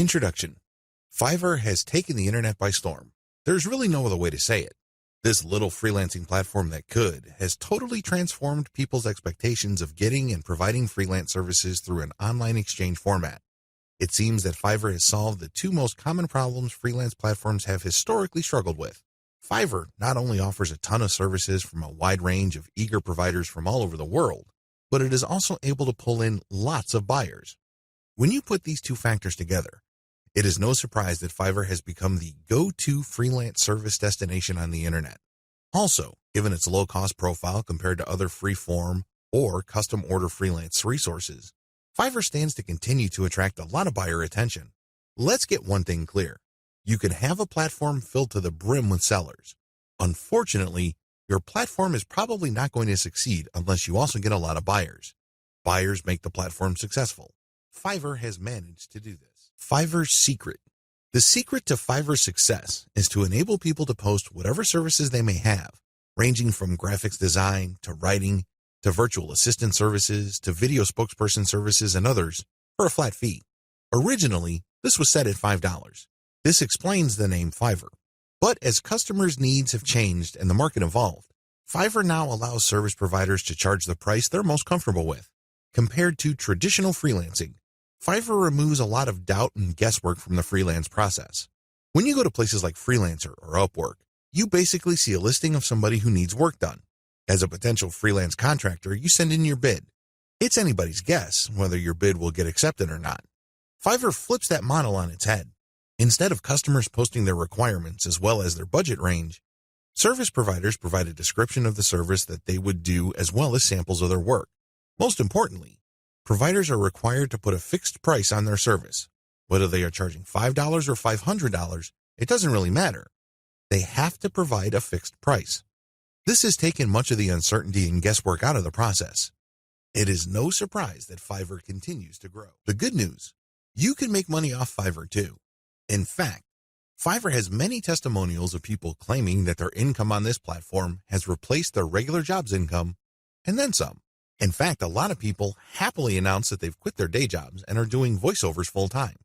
Introduction. FIVERR has taken the internet by storm. There's really no other way to say it. This little freelancing platform that could has totally transformed people's expectations of getting and providing freelance services through an online exchange format. It seems that FIVERR has solved the two most common problems freelance platforms have historically struggled with. FIVERR not only offers a ton of services from a wide range of eager providers from all over the world, but it is also able to pull in lots of buyers. When you put these two factors together, it is no surprise that FIVERR has become the go-to freelance service destination on the internet. Also, given its low-cost profile compared to other free-form or custom-order freelance resources, FIVERR stands to continue to attract a lot of buyer attention. Let's get one thing clear. You can have a platform filled to the brim with sellers. Unfortunately, your platform is probably not going to succeed unless you also get a lot of buyers. Buyers make the platform successful. FIVERR has managed to do this. FIVERR's secret. The secret to FIVERR's success is to enable people to post whatever services they may have, ranging from graphics design to writing to virtual assistant services to video spokesperson services and others for a flat fee. Originally, this was set at $5. This explains the name FIVERR. But as customers' needs have changed and the market evolved, FIVERR now allows service providers to charge the price they're most comfortable with. Compared to traditional freelancing, FIVERR removes a lot of doubt and guesswork from the freelance process. When you go to places like Freelancer or Upwork, you basically see a listing of somebody who needs work done. As a potential freelance contractor, you send in your bid. It's anybody's guess whether your bid will get accepted or not. FIVERR flips that model on its head. Instead of customers posting their requirements as well as their budget range, service providers provide a description of the service that they would do as well as samples of their work. Most importantly, providers are required to put a fixed price on their service. Whether they are charging $5 or $500, it doesn't really matter. They have to provide a fixed price. This has taken much of the uncertainty and guesswork out of the process. It is no surprise that FIVERR continues to grow. The good news, you can make money off FIVERR too. In fact, FIVERR has many testimonials of people claiming that their income on this platform has replaced their regular job's income and then some. In fact, a lot of people happily announce that they've quit their day jobs and are doing voiceovers full-time.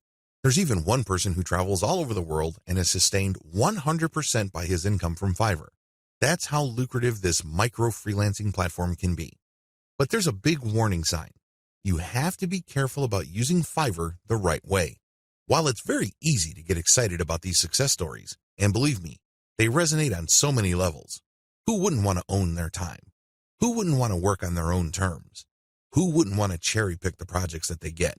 There's even one person who travels all over the world and is sustained 100% by his income from FIVERR. That's how lucrative this micro-freelancing platform can be. But there's a big warning sign. You have to be careful about using FIVERR the right way. While it's very easy to get excited about these success stories, and believe me, they resonate on so many levels. Who wouldn't want to own their time? Who wouldn't want to work on their own terms? Who wouldn't want to cherry-pick the projects that they get?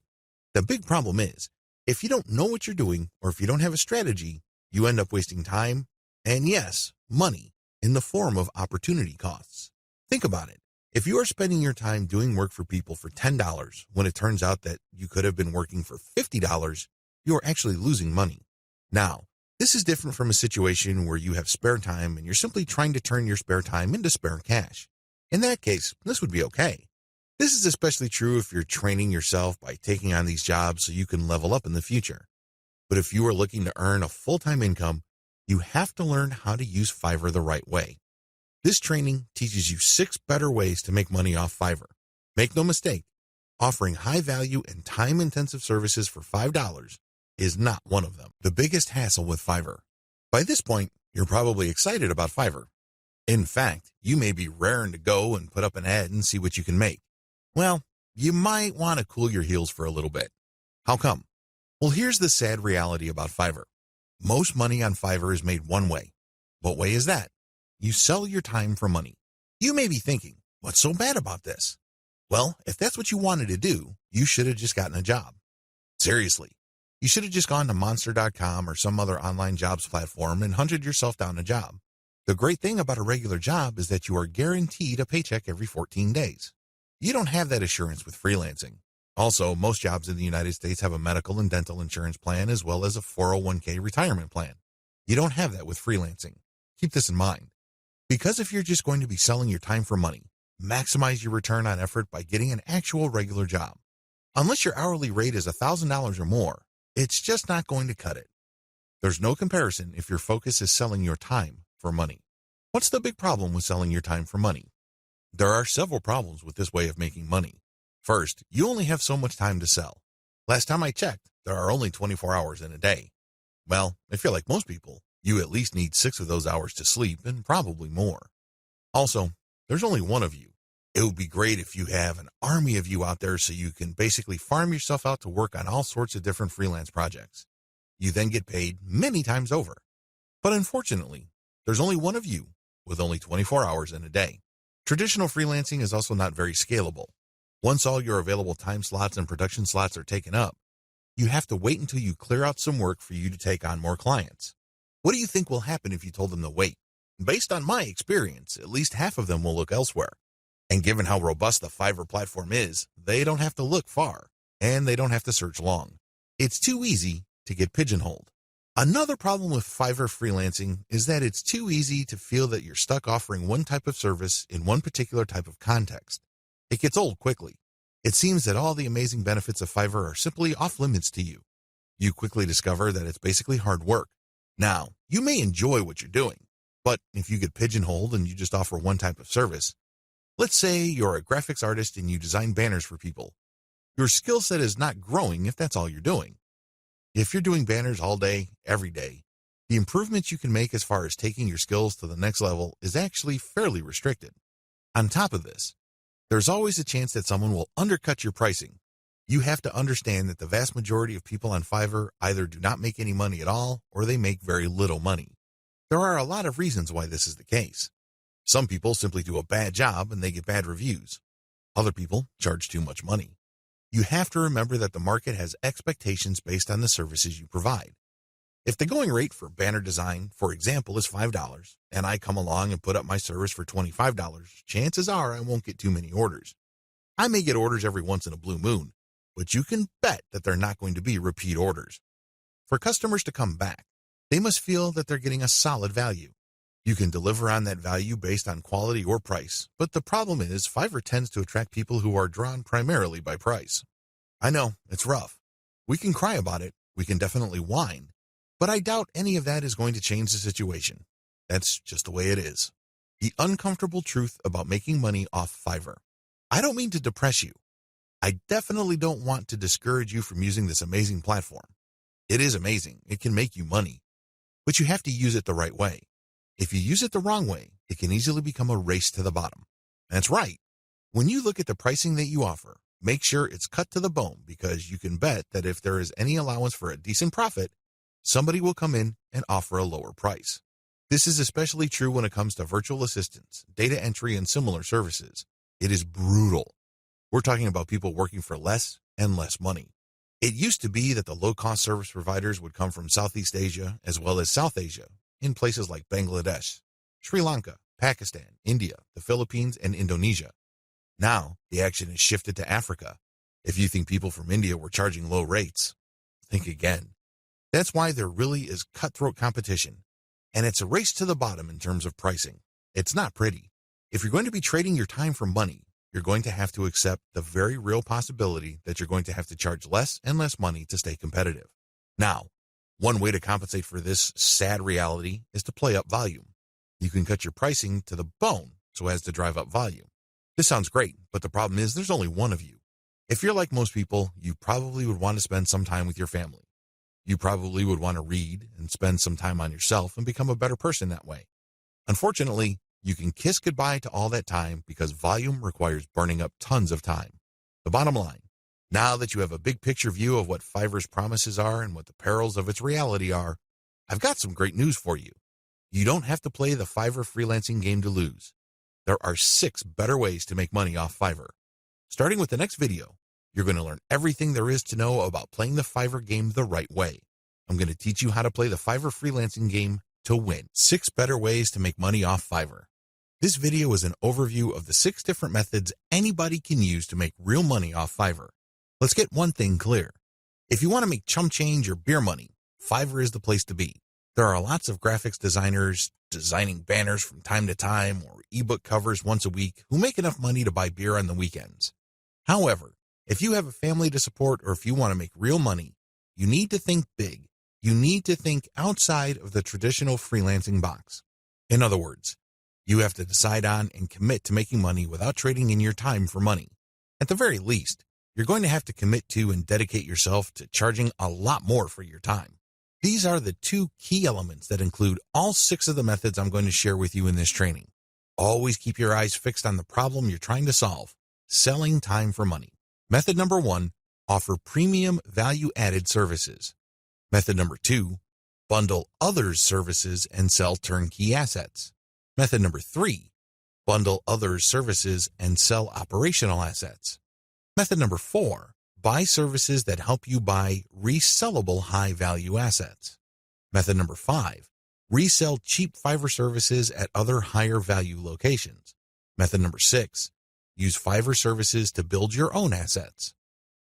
The big problem is, if you don't know what you're doing or if you don't have a strategy, you end up wasting time and, yes, money in the form of opportunity costs. Think about it. If you are spending your time doing work for people for $10 when it turns out that you could have been working for $50, you are actually losing money. Now, this is different from a situation where you have spare time and you're simply trying to turn your spare time into spare cash. In that case, this would be okay. This is especially true if you're training yourself by taking on these jobs so you can level up in the future. But if you are looking to earn a full-time income, you have to learn how to use FIVERR the right way. This training teaches you 6 better ways to make money off FIVERR. Make no mistake, offering high-value and time-intensive services for $5 is not one of them. The biggest hassle with FIVERR. By this point, you're probably excited about FIVERR. In fact, you may be raring to go and put up an ad and see what you can make. Well, you might want to cool your heels for a little bit. How come? Well, here's the sad reality about FIVERR. Most money on FIVERR is made one way. What way is that? You sell your time for money. You may be thinking, what's so bad about this? Well, if that's what you wanted to do, you should have just gotten a job. Seriously, you should have just gone to Monster.com or some other online jobs platform and hunted yourself down a job. The great thing about a regular job is that you are guaranteed a paycheck every 14 days. You don't have that assurance with freelancing. Also, most jobs in the United States have a medical and dental insurance plan as well as a 401k retirement plan. You don't have that with freelancing. Keep this in mind. Because if you're just going to be selling your time for money, maximize your return on effort by getting an actual regular job. Unless your hourly rate is $1,000 or more, it's just not going to cut it. There's no comparison if your focus is selling your time for money. What's the big problem with selling your time for money? There are several problems with this way of making money. First, you only have so much time to sell. Last time I checked, there are only 24 hours in a day. Well, if you're like most people, you at least need 6 of those hours to sleep and probably more. Also, there's only one of you. It would be great if you have an army of you out there so you can basically farm yourself out to work on all sorts of different freelance projects. You then get paid many times over. But unfortunately, there's only one of you with only 24 hours in a day. Traditional freelancing is also not very scalable. Once all your available time slots and production slots are taken up, you have to wait until you clear out some work for you to take on more clients. What do you think will happen if you told them to wait? Based on my experience, at least half of them will look elsewhere. And given how robust the Fiverr platform is, they don't have to look far, and they don't have to search long. It's too easy to get pigeonholed. Another problem with Fiverr freelancing is that it's too easy to feel that you're stuck offering one type of service in one particular type of context. It gets old quickly. It seems that all the amazing benefits of Fiverr are simply off limits to you. You quickly discover that it's basically hard work. Now, you may enjoy what you're doing, but if you get pigeonholed and you just offer one type of service, let's say you're a graphics artist and you design banners for people, your skill set is not growing if that's all you're doing. If you're doing banners all day, every day, the improvements you can make as far as taking your skills to the next level is actually fairly restricted. On top of this, there's always a chance that someone will undercut your pricing. You have to understand that the vast majority of people on Fiverr either do not make any money at all or they make very little money. There are a lot of reasons why this is the case. Some people simply do a bad job and they get bad reviews. Other people charge too much money. You have to remember that the market has expectations based on the services you provide. If the going rate for banner design, for example, is $5, and I come along and put up my service for $25, chances are I won't get too many orders. I may get orders every once in a blue moon, but you can bet that they're not going to be repeat orders. For customers to come back, they must feel that they're getting a solid value. You can deliver on that value based on quality or price, but the problem is Fiverr tends to attract people who are drawn primarily by price. I know, it's rough. We can cry about it, we can definitely whine, but I doubt any of that is going to change the situation. That's just the way it is. The uncomfortable truth about making money off Fiverr. I don't mean to depress you. I definitely don't want to discourage you from using this amazing platform. It is amazing, it can make you money, but you have to use it the right way. If you use it the wrong way, it can easily become a race to the bottom. That's right. When you look at the pricing that you offer, make sure it's cut to the bone because you can bet that if there is any allowance for a decent profit, somebody will come in and offer a lower price. This is especially true when it comes to virtual assistants, data entry, and similar services. It is brutal. We're talking about people working for less and less money. It used to be that the low-cost service providers would come from Southeast Asia as well as South Asia, in places like Bangladesh, Sri Lanka, Pakistan, India, the Philippines, and Indonesia. Now, the action has shifted to Africa. If you think people from India were charging low rates, think again. That's why there really is cutthroat competition, and it's a race to the bottom in terms of pricing. It's not pretty. If you're going to be trading your time for money, you're going to have to accept the very real possibility that you're going to have to charge less and less money to stay competitive. Now, one way to compensate for this sad reality is to play up volume. You can cut your pricing to the bone so as to drive up volume. This sounds great, but the problem is there's only one of you. If you're like most people, you probably would want to spend some time with your family. You probably would want to read and spend some time on yourself and become a better person that way. Unfortunately, you can kiss goodbye to all that time because volume requires burning up tons of time. The bottom line, now that you have a big picture view of what Fiverr's promises are and what the perils of its reality are, I've got some great news for you. You don't have to play the Fiverr freelancing game to lose. There are 6 better ways to make money off Fiverr. Starting with the next video, you're going to learn everything there is to know about playing the Fiverr game the right way. I'm going to teach you how to play the Fiverr freelancing game to win. 6 better ways to make money off Fiverr. This video is an overview of the 6 different methods anybody can use to make real money off Fiverr. Let's get one thing clear. If you want to make chump change or beer money, Fiverr is the place to be. There are lots of graphics designers designing banners from time to time or ebook covers once a week who make enough money to buy beer on the weekends. However, if you have a family to support or if you want to make real money, you need to think big. You need to think outside of the traditional freelancing box. In other words, you have to decide on and commit to making money without trading in your time for money. At the very least, you're going to have to commit to and dedicate yourself to charging a lot more for your time. These are the two key elements that include all 6 of the methods I'm going to share with you in this training. Always keep your eyes fixed on the problem you're trying to solve, selling time for money. Method number 1, offer premium value-added services. Method number 2, bundle others' services and sell turnkey assets. Method number 3, bundle others' services and sell operational assets. Method number 4, buy services that help you buy resellable high-value assets. Method number 5, resell cheap FIVERR services at other higher-value locations. Method number 6, use FIVERR services to build your own assets.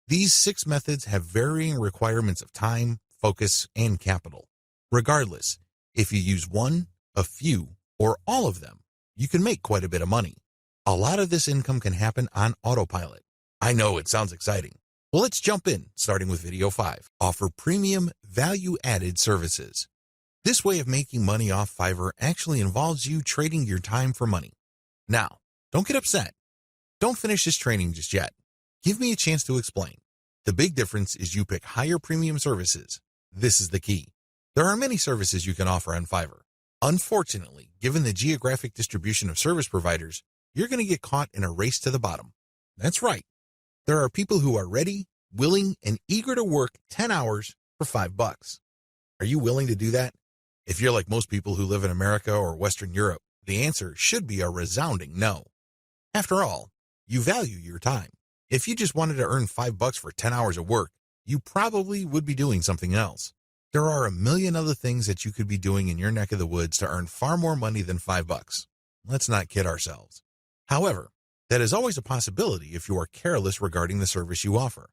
These 6 methods have varying requirements of time, focus, and capital. Regardless, if you use one, a few, or all of them, you can make quite a bit of money. A lot of this income can happen on autopilot. I know it sounds exciting. Well, let's jump in, starting with video 5. Offer premium value-added services. This way of making money off FIVERR actually involves you trading your time for money. Now, don't get upset. Don't finish this training just yet. Give me a chance to explain. The big difference is you pick higher premium services. This is the key. There are many services you can offer on FIVERR. Unfortunately, given the geographic distribution of service providers, you're going to get caught in a race to the bottom. That's right. There are people who are ready, willing, and eager to work 10 hours for $5. Are you willing to do that? If you're like most people who live in America or Western Europe, the answer should be a resounding no. After all, you value your time. If you just wanted to earn $5 for 10 hours of work, you probably would be doing something else. There are a million other things that you could be doing in your neck of the woods to earn far more money than $5. Let's not kid ourselves. However, that is always a possibility if you are careless regarding the service you offer.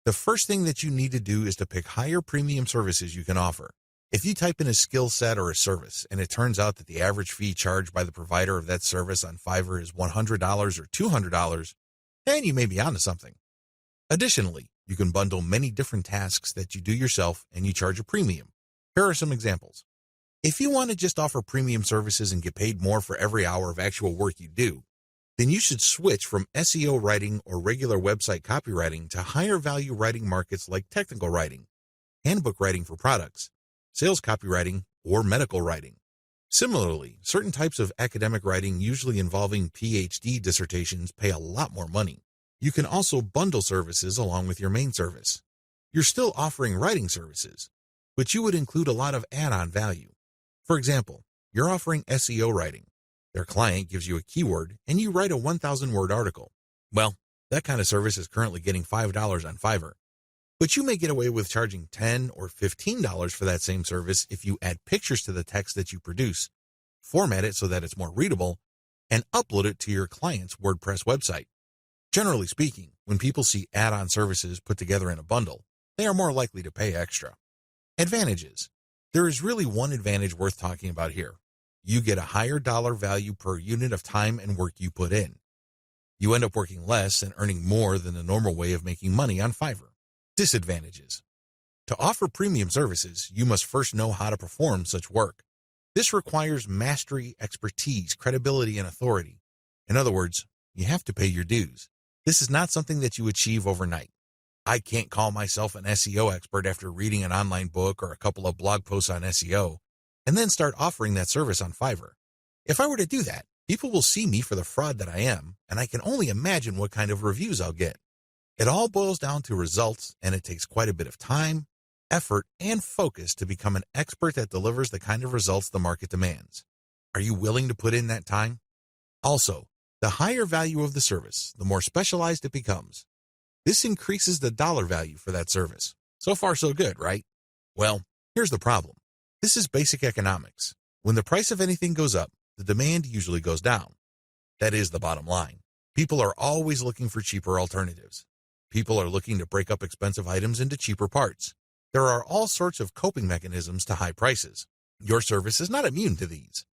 The first thing that you need to do is to pick higher premium services you can offer. If you type in a skill set or a service, and it turns out that the average fee charged by the provider of that service on FIVERR is $100 or $200, then you may be onto something. Additionally, you can bundle many different tasks that you do yourself and you charge a premium. Here are some examples. If you want to just offer premium services and get paid more for every hour of actual work you do, then you should switch from SEO writing or regular website copywriting to higher value writing markets like technical writing, handbook writing for products, sales copywriting, or medical writing. Similarly, certain types of academic writing, usually involving PhD dissertations, pay a lot more money. You can also bundle services along with your main service. You're still offering writing services, but you would include a lot of add-on value. For example, you're offering SEO writing. Their client gives you a keyword and you write a 1,000-word article. Well, that kind of service is currently getting $5 on FIVERR. But you may get away with charging $10 or $15 for that same service if you add pictures to the text that you produce, format it so that it's more readable, and upload it to your client's WordPress website. Generally speaking, when people see add-on services put together in a bundle, they are more likely to pay extra. Advantages. There is really one advantage worth talking about here. You get a higher dollar value per unit of time and work you put in. You end up working less and earning more than the normal way of making money on FIVERR. Disadvantages. To offer premium services, you must first know how to perform such work. This requires mastery, expertise, credibility, and authority. In other words, you have to pay your dues. This is not something that you achieve overnight. I can't call myself an SEO expert after reading an online book or a couple of blog posts on SEO, and then start offering that service on FIVERR. If I were to do that, people will see me for the fraud that I am, and I can only imagine what kind of reviews I'll get. It all boils down to results, and it takes quite a bit of time, effort, and focus to become an expert that delivers the kind of results the market demands. Are you willing to put in that time? Also, the higher value of the service, the more specialized it becomes. This increases the dollar value for that service. So far, so good, right? Well, here's the problem. This is basic economics. When the price of anything goes up, the demand usually goes down. That is the bottom line. People are always looking for cheaper alternatives. People are looking to break up expensive items into cheaper parts. There are all sorts of coping mechanisms to high prices. Your service is not immune to these.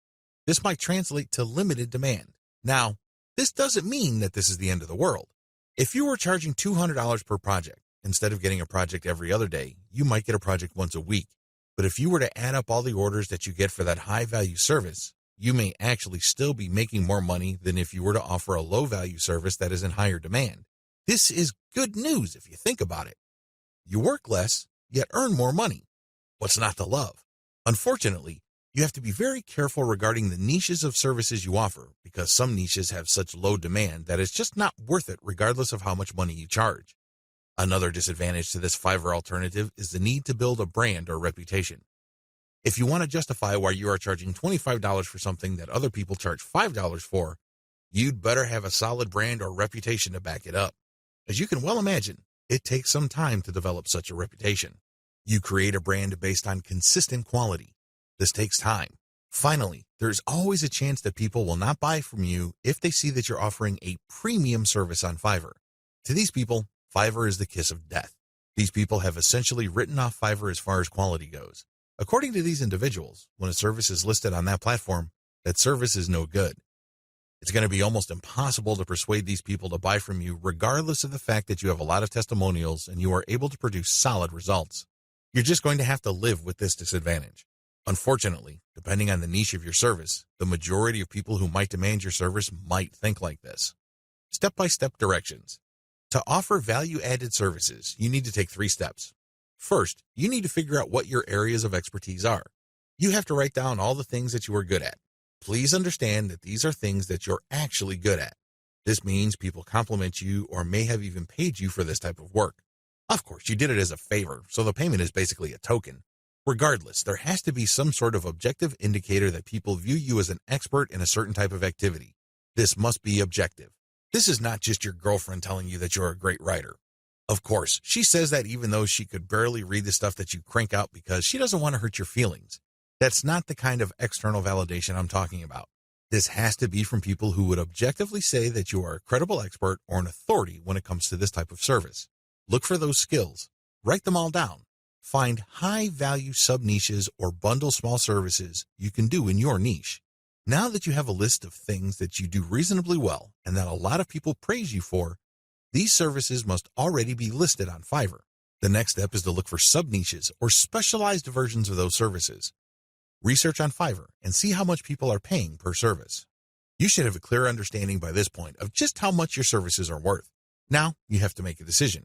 This might translate to limited demand. Now, this doesn't mean that this is the end of the world. If you were charging $200 per project, instead of getting a project every other day, you might get a project once a week. But if you were to add up all the orders that you get for that high-value service, you may actually still be making more money than if you were to offer a low-value service that is in higher demand. This is good news if you think about it. You work less, yet earn more money. What's not to love? Unfortunately, you have to be very careful regarding the niches of services you offer because some niches have such low demand that it's just not worth it regardless of how much money you charge. Another disadvantage to this Fiverr alternative is the need to build a brand or reputation. If you want to justify why you are charging $25 for something that other people charge $5 for, you'd better have a solid brand or reputation to back it up. As you can well imagine, it takes some time to develop such a reputation. You create a brand based on consistent quality. This takes time. Finally, there's always a chance that people will not buy from you if they see that you're offering a premium service on Fiverr. To these people, Fiverr is the kiss of death. These people have essentially written off Fiverr as far as quality goes. According to these individuals, when a service is listed on that platform, that service is no good. It's going to be almost impossible to persuade these people to buy from you regardless of the fact that you have a lot of testimonials and you are able to produce solid results. You're just going to have to live with this disadvantage. Unfortunately, depending on the niche of your service, the majority of people who might demand your service might think like this. Step-by-step directions. To offer value-added services, you need to take 3 steps. First, you need to figure out what your areas of expertise are. You have to write down all the things that you are good at. Please understand that these are things that you're actually good at. This means people compliment you or may have even paid you for this type of work. Of course, you did it as a favor, so the payment is basically a token. Regardless, there has to be some sort of objective indicator that people view you as an expert in a certain type of activity. This must be objective. This is not just your girlfriend telling you that you're a great writer. Of course, she says that even though she could barely read the stuff that you crank out because she doesn't want to hurt your feelings. That's not the kind of external validation I'm talking about. This has to be from people who would objectively say that you are a credible expert or an authority when it comes to this type of service. Look for those skills. Write them all down. Find high-value sub-niches or bundle small services you can do in your niche. Now that you have a list of things that you do reasonably well and that a lot of people praise you for, these services must already be listed on Fiverr. The next step is to look for sub-niches or specialized versions of those services. Research on Fiverr and see how much people are paying per service. You should have a clear understanding by this point of just how much your services are worth. Now you have to make a decision.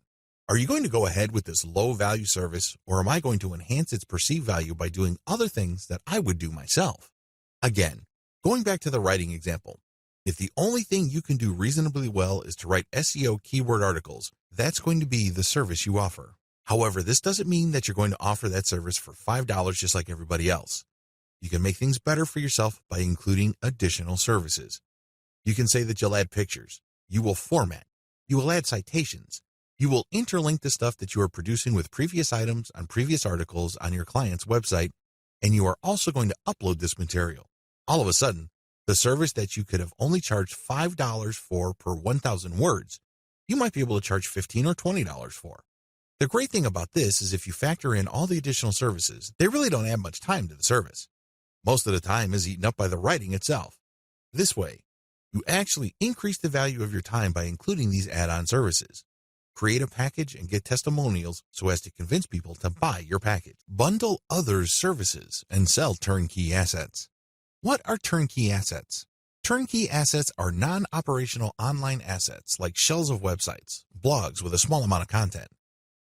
Are you going to go ahead with this low-value service, or am I going to enhance its perceived value by doing other things that I would do myself? Again, going back to the writing example, if the only thing you can do reasonably well is to write SEO keyword articles, that's going to be the service you offer. However, this doesn't mean that you're going to offer that service for $5 just like everybody else. You can make things better for yourself by including additional services. You can say that you'll add pictures, you will format, you will add citations, you will interlink the stuff that you are producing with previous items on previous articles on your client's website, and you are also going to upload this material. All of a sudden, the service that you could have only charged $5 for per 1,000 words, you might be able to charge $15 or $20 for. The great thing about this is if you factor in all the additional services, they really don't add much time to the service. Most of the time is eaten up by the writing itself. This way, you actually increase the value of your time by including these add-on services. Create a package and get testimonials so as to convince people to buy your package. Bundle others' services and sell turnkey assets. What are turnkey assets? Turnkey assets are non-operational online assets like shells of websites, blogs with a small amount of content.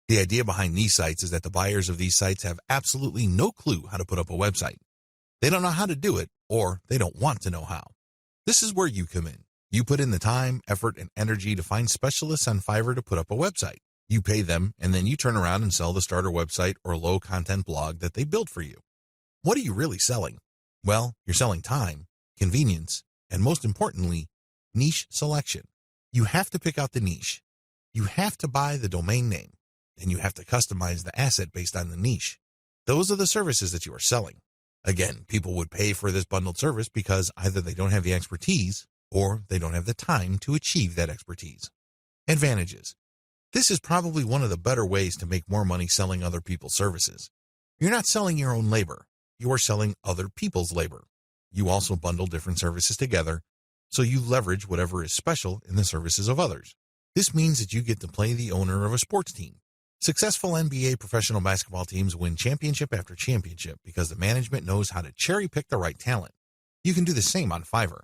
The idea behind these sites is that the buyers of these sites have absolutely no clue how to put up a website. They don't know how to do it, or they don't want to know how. This is where you come in. You put in the time, effort, and energy to find specialists on Fiverr to put up a website. You pay them, and then you turn around and sell the starter website or low-content blog that they built for you. What are you really selling? Well, you're selling time, convenience, and most importantly, niche selection. You have to pick out the niche. You have to buy the domain name, and you have to customize the asset based on the niche. Those are the services that you are selling. Again, people would pay for this bundled service because either they don't have the expertise or they don't have the time to achieve that expertise. Advantages. This is probably one of the better ways to make more money selling other people's services. You're not selling your own labor. You are selling other people's labor. You also bundle different services together, so you leverage whatever is special in the services of others. This means that you get to play the owner of a sports team. Successful NBA professional basketball teams win championship after championship because the management knows how to cherry-pick the right talent. You can do the same on Fiverr.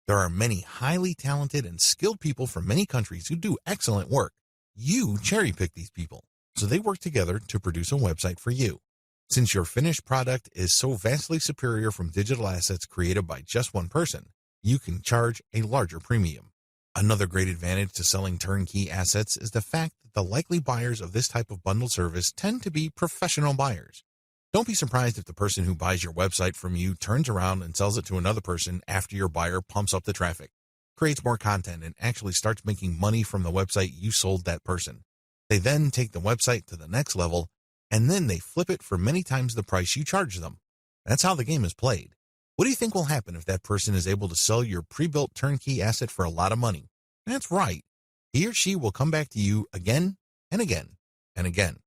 There are many highly talented and skilled people from many countries who do excellent work. You cherry pick these people, so they work together to produce a website for you. Since your finished product is so vastly superior from digital assets created by just one person, you can charge a larger premium. Another great advantage to selling turnkey assets is the fact that the likely buyers of this type of bundle service tend to be professional buyers. Don't be surprised if the person who buys your website from you turns around and sells it to another person after your buyer pumps up the traffic, creates more content, and actually starts making money from the website you sold that person. They then take the website to the next level, and then they flip it for many times the price you charge them. That's how the game is played. What do you think will happen if that person is able to sell your pre-built turnkey asset for a lot of money? That's right. He or she will come back to you again and again and again.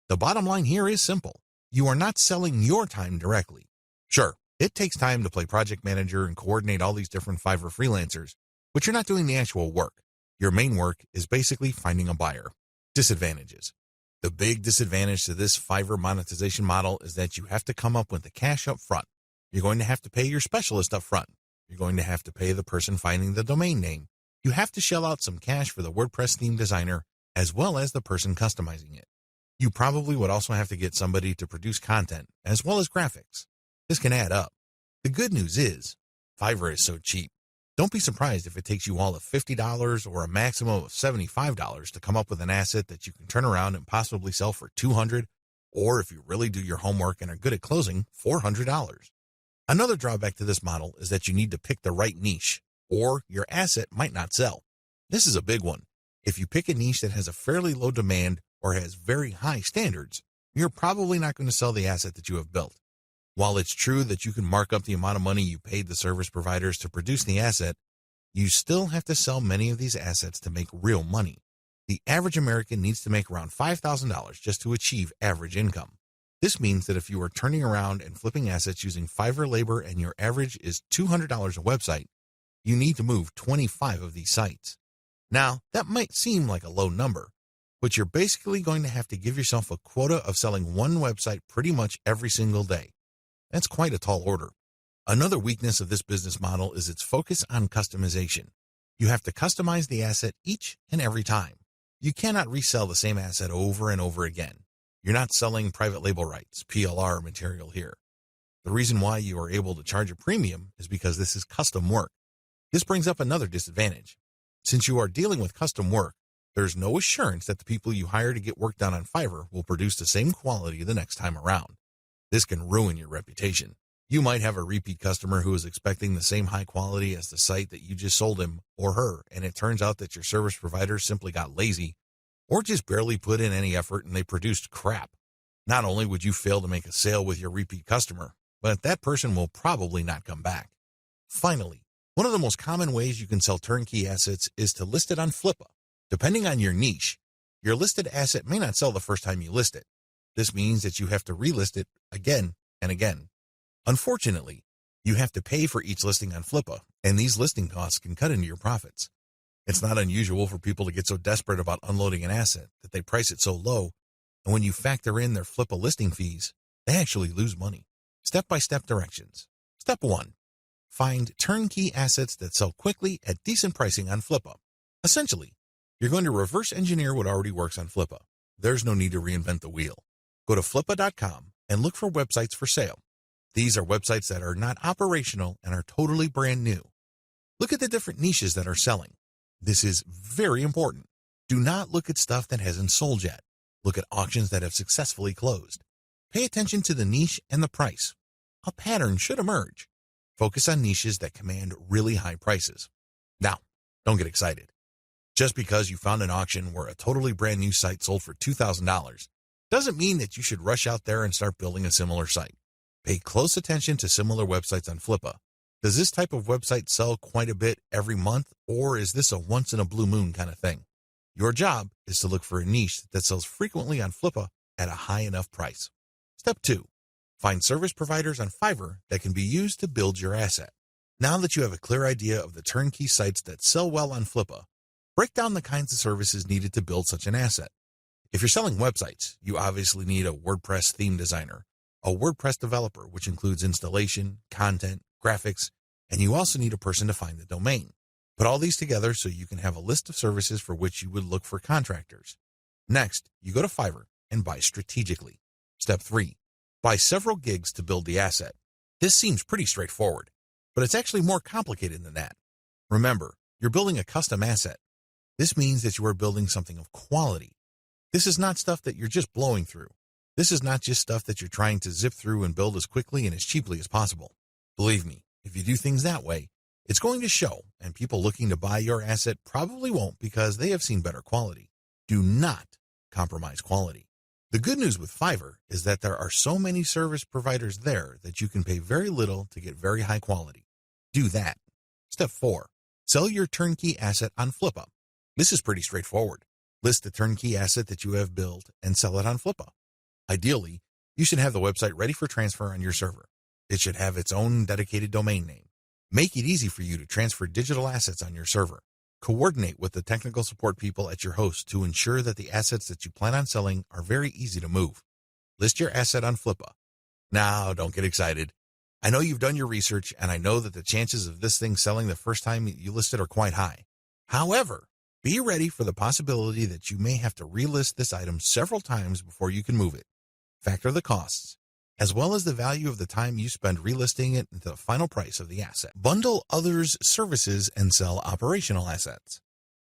The bottom line here is simple. You are not selling your time directly. Sure, it takes time to play project manager and coordinate all these different FIVERR freelancers, but you're not doing the actual work. Your main work is basically finding a buyer. Disadvantages. The big disadvantage to this FIVERR monetization model is that you have to come up with the cash up front. You're going to have to pay your specialist up front. You're going to have to pay the person finding the domain name. You have to shell out some cash for the WordPress theme designer, as well as the person customizing it. You probably would also have to get somebody to produce content, as well as graphics. This can add up. The good news is, FIVERR is so cheap. Don't be surprised if it takes you all of $50 or a maximum of $75 to come up with an asset that you can turn around and possibly sell for $200, or if you really do your homework and are good at closing, $400. Another drawback to this model is that you need to pick the right niche, or your asset might not sell. This is a big one. If you pick a niche that has a fairly low demand or has very high standards, you're probably not going to sell the asset that you have built. While it's true that you can mark up the amount of money you paid the service providers to produce the asset, you still have to sell many of these assets to make real money. The average American needs to make around $5,000 just to achieve average income. This means that if you are turning around and flipping assets using FIVERR labor and your average is $200 a website, you need to move 25 of these sites. Now, that might seem like a low number, but you're basically going to have to give yourself a quota of selling one website pretty much every single day. That's quite a tall order. Another weakness of this business model is its focus on customization. You have to customize the asset each and every time. You cannot resell the same asset over and over again. You're not selling private label rights, PLR material here. The reason why you are able to charge a premium is because this is custom work. This brings up another disadvantage. Since you are dealing with custom work, there's no assurance that the people you hire to get work done on FIVERR will produce the same quality the next time around. This can ruin your reputation. You might have a repeat customer who is expecting the same high quality as the site that you just sold him or her, and it turns out that your service provider simply got lazy or just barely put in any effort and they produced crap. Not only would you fail to make a sale with your repeat customer, but that person will probably not come back. Finally, one of the most common ways you can sell turnkey assets is to list it on Flippa. Depending on your niche, your listed asset may not sell the first time you list it. This means that you have to relist it again and again. Unfortunately, you have to pay for each listing on Flippa, and these listing costs can cut into your profits. It's not unusual for people to get so desperate about unloading an asset that they price it so low, and when you factor in their Flippa listing fees, they actually lose money. Step-by-step directions. Step 1. Find turnkey assets that sell quickly at decent pricing on Flippa. Essentially, you're going to reverse engineer what already works on Flippa. There's no need to reinvent the wheel. Go to flippa.com and look for websites for sale. These are websites that are not operational and are totally brand new. Look at the different niches that are selling. This is very important. Do not look at stuff that hasn't sold yet. Look at auctions that have successfully closed. Pay attention to the niche and the price. A pattern should emerge. Focus on niches that command really high prices. Now, don't get excited. Just because you found an auction where a totally brand new site sold for $2,000 doesn't mean that you should rush out there and start building a similar site. Pay close attention to similar websites on Flippa. Does this type of website sell quite a bit every month, or is this a once-in-a-blue-moon kind of thing? Your job is to look for a niche that sells frequently on Flippa at a high enough price. Step 2. Find service providers on FIVERR that can be used to build your asset. Now that you have a clear idea of the turnkey sites that sell well on Flippa, break down the kinds of services needed to build such an asset. If you're selling websites, you obviously need a WordPress theme designer, a WordPress developer, which includes installation, content, graphics, and you also need a person to find the domain. Put all these together so you can have a list of services for which you would look for contractors. Next, you go to Fiverr and buy strategically. Step 3. Buy several gigs to build the asset. This seems pretty straightforward, but it's actually more complicated than that. Remember, you're building a custom asset. This means that you are building something of quality. This is not stuff that you're just blowing through. This is not just stuff that you're trying to zip through and build as quickly and as cheaply as possible. Believe me, if you do things that way, it's going to show, and people looking to buy your asset probably won't because they have seen better quality. Do not compromise quality. The good news with Fiverr is that there are so many service providers there that you can pay very little to get very high quality. Do that. Step 4. Sell your turnkey asset on Flippa. This is pretty straightforward. List the turnkey asset that you have built and sell it on Flippa. Ideally, you should have the website ready for transfer on your server. It should have its own dedicated domain name. Make it easy for you to transfer digital assets on your server. Coordinate with the technical support people at your host to ensure that the assets that you plan on selling are very easy to move. List your asset on Flippa. Now, don't get excited. I know you've done your research, and I know that the chances of this thing selling the first time you list it are quite high. However, be ready for the possibility that you may have to relist this item several times before you can move it. Factor the costs, as well as the value of the time you spend relisting it into the final price of the asset. Bundle others' services and sell operational assets.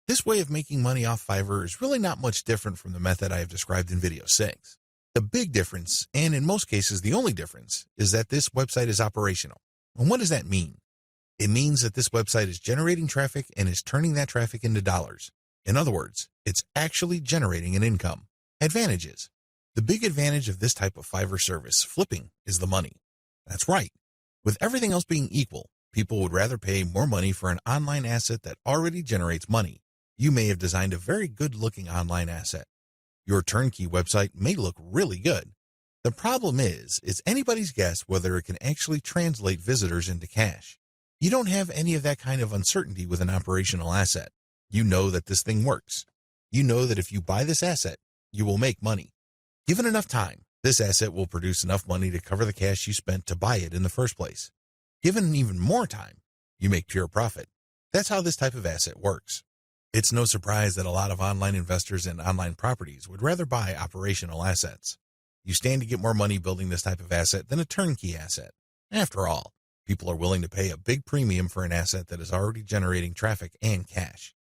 This way of making money off Fiverr is really not much different from the method I have described in video 6. The big difference, and in most cases the only difference, is that this website is operational. And what does that mean? It means that this website is generating traffic and is turning that traffic into dollars. In other words, it's actually generating an income. Advantages. The big advantage of this type of Fiverr service, flipping, is the money. That's right. With everything else being equal, people would rather pay more money for an online asset that already generates money. You may have designed a very good-looking online asset. Your turnkey website may look really good. The problem is, it's anybody's guess whether it can actually translate visitors into cash. You don't have any of that kind of uncertainty with an operational asset. You know that this thing works. You know that if you buy this asset, you will make money. Given enough time, this asset will produce enough money to cover the cash you spent to buy it in the first place. Given even more time, you make pure profit. That's how this type of asset works. It's no surprise that a lot of online investors in online properties would rather buy operational assets. You stand to get more money building this type of asset than a turnkey asset. After all, people are willing to pay a big premium for an asset that is already generating traffic and cash.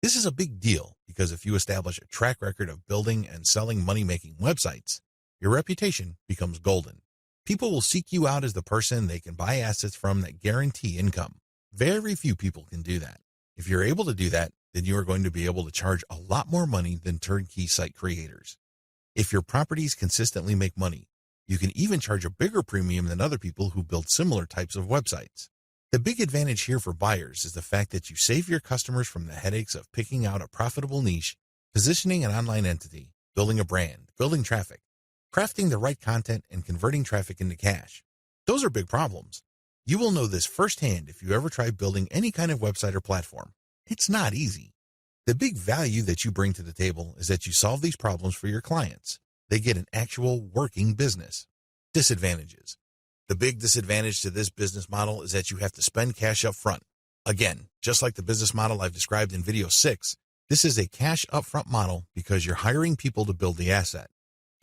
This is a big deal because if you establish a track record of building and selling money-making websites, your reputation becomes golden. People will seek you out as the person they can buy assets from that guarantee income. Very few people can do that. If you're able to do that, then you are going to be able to charge a lot more money than turnkey site creators. If your properties consistently make money, you can even charge a bigger premium than other people who build similar types of websites. The big advantage here for buyers is the fact that you save your customers from the headaches of picking out a profitable niche, positioning an online entity, building a brand, building traffic, crafting the right content, and converting traffic into cash. Those are big problems. You will know this firsthand if you ever try building any kind of website or platform. It's not easy. The big value that you bring to the table is that you solve these problems for your clients. They get an actual working business. Disadvantages. The big disadvantage to this business model is that you have to spend cash up front. Again, just like the business model I've described in video 6, this is a cash upfront model because you're hiring people to build the asset.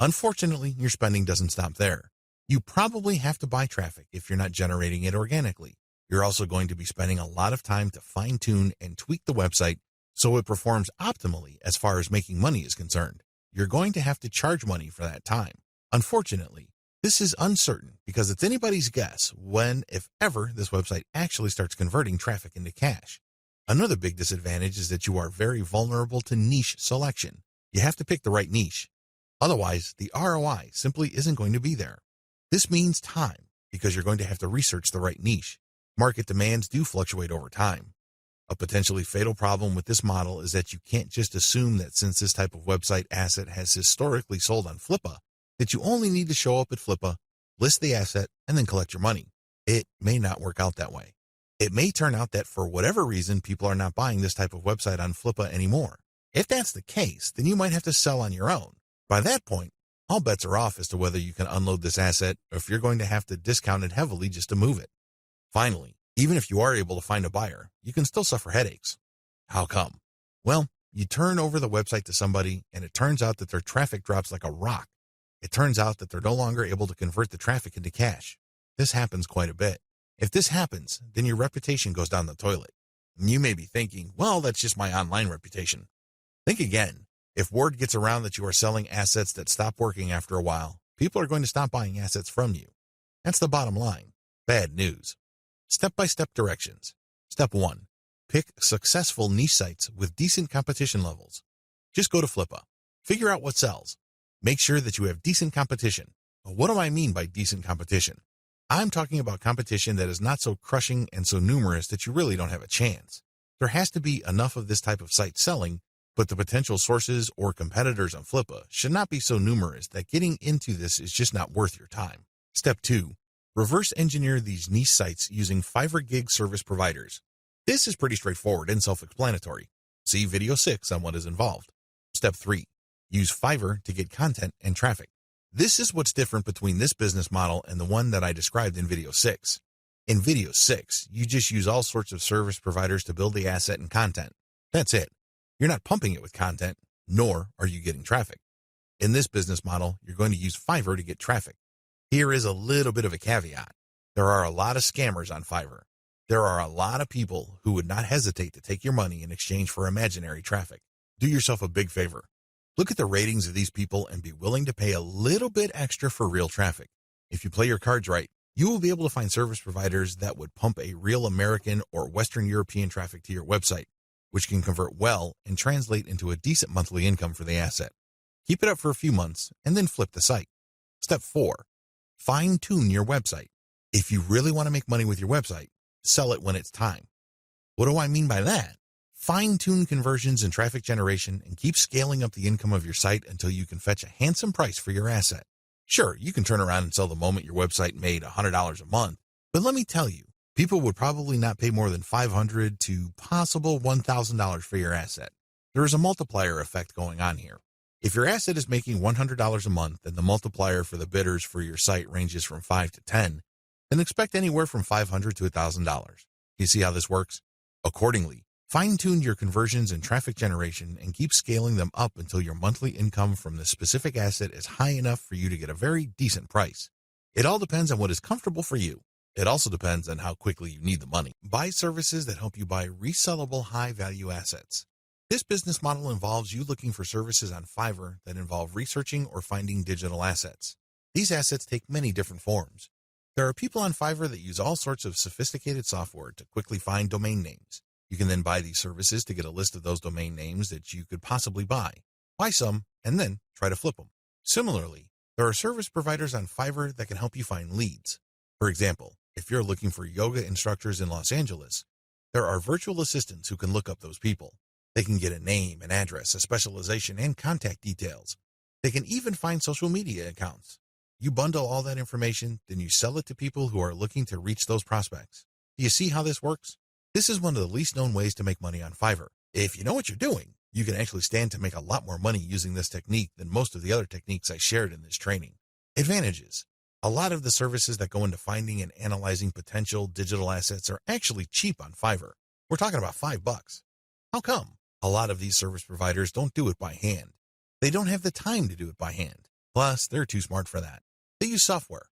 Unfortunately, your spending doesn't stop there. You probably have to buy traffic if you're not generating it organically. You're also going to be spending a lot of time to fine-tune and tweak the website so it performs optimally as far as making money is concerned. You're going to have to charge money for that time. Unfortunately, this is uncertain because it's anybody's guess when, if ever, this website actually starts converting traffic into cash. Another big disadvantage is that you are very vulnerable to niche selection. You have to pick the right niche. Otherwise, the ROI simply isn't going to be there. This means time because you're going to have to research the right niche. Market demands do fluctuate over time. A potentially fatal problem with this model is that you can't just assume that since this type of website asset has historically sold on Flippa, that you only need to show up at Flippa, list the asset, and then collect your money. It may not work out that way. It may turn out that for whatever reason, people are not buying this type of website on Flippa anymore. If that's the case, then you might have to sell on your own. By that point, all bets are off as to whether you can unload this asset or if you're going to have to discount it heavily just to move it. Finally, Even if you are able to find a buyer, you can still suffer headaches. How come? Well, you turn over the website to somebody and it turns out that their traffic drops like a rock. It turns out that they're no longer able to convert the traffic into cash. This happens quite a bit. If this happens, then your reputation goes down the toilet. And you may be thinking, well, that's just my online reputation. Think again. If word gets around that you are selling assets that stop working after a while, people are going to stop buying assets from you. That's the bottom line. Bad news. Step-by-step directions. Step 1. Pick successful niche sites with decent competition levels. Just go to Flippa. Figure out what sells. Make sure that you have decent competition. What do I mean by decent competition? I'm talking about competition that is not so crushing and so numerous that you really don't have a chance. There has to be enough of this type of site selling, but the potential sources or competitors on Flippa should not be so numerous that getting into this is just not worth your time. Step 2. Reverse engineer these niche sites using FIVERR gig service providers. This is pretty straightforward and self-explanatory. See video 6 on what is involved. Step 3. Use FIVERR to get content and traffic. This is what's different between this business model and the one that I described in video 6. In video 6, you just use all sorts of service providers to build the asset and content. That's it. You're not pumping it with content, nor are you getting traffic. In this business model, you're going to use FIVERR to get traffic. Here is a little bit of a caveat. There are a lot of scammers on FIVERR. There are a lot of people who would not hesitate to take your money in exchange for imaginary traffic. Do yourself a big favor. Look at the ratings of these people and be willing to pay a little bit extra for real traffic. If you play your cards right, you will be able to find service providers that would pump a real American or Western European traffic to your website, which can convert well and translate into a decent monthly income for the asset. Keep it up for a few months and then flip the site. Step 4. Fine-tune your website. If you really want to make money with your website, sell it when it's time. What do I mean by that? Fine-tune conversions and traffic generation and keep scaling up the income of your site until you can fetch a handsome price for your asset. Sure, you can turn around and sell the moment your website made $100 a month, but let me tell you, people would probably not pay more than $500 to possible $1,000 for your asset. There is a multiplier effect going on here. If your asset is making $100 a month and the multiplier for the bidders for your site ranges from 5 to 10, then expect anywhere from $500 to $1,000. You see how this works? Accordingly, fine-tune your conversions and traffic generation and keep scaling them up until your monthly income from the specific asset is high enough for you to get a very decent price. It all depends on what is comfortable for you. It also depends on how quickly you need the money. Buy services that help you buy resellable high-value assets. This business model involves you looking for services on FIVERR that involve researching or finding digital assets. These assets take many different forms. There are people on FIVERR that use all sorts of sophisticated software to quickly find domain names. You can then buy these services to get a list of those domain names that you could possibly buy. Buy some, and then try to flip them. Similarly, there are service providers on FIVERR that can help you find leads. For example, if you're looking for yoga instructors in Los Angeles, there are virtual assistants who can look up those people. They can get a name, an address, a specialization, and contact details. They can even find social media accounts. You bundle all that information, then you sell it to people who are looking to reach those prospects. Do you see how this works? This is one of the least known ways to make money on FIVERR. If you know what you're doing, you can actually stand to make a lot more money using this technique than most of the other techniques I shared in this training. Advantages. A lot of the services that go into finding and analyzing potential digital assets are actually cheap on FIVERR. We're talking about $5. How come? A lot of these service providers don't do it by hand. They don't have the time to do it by hand. Plus, they're too smart for that. They use software.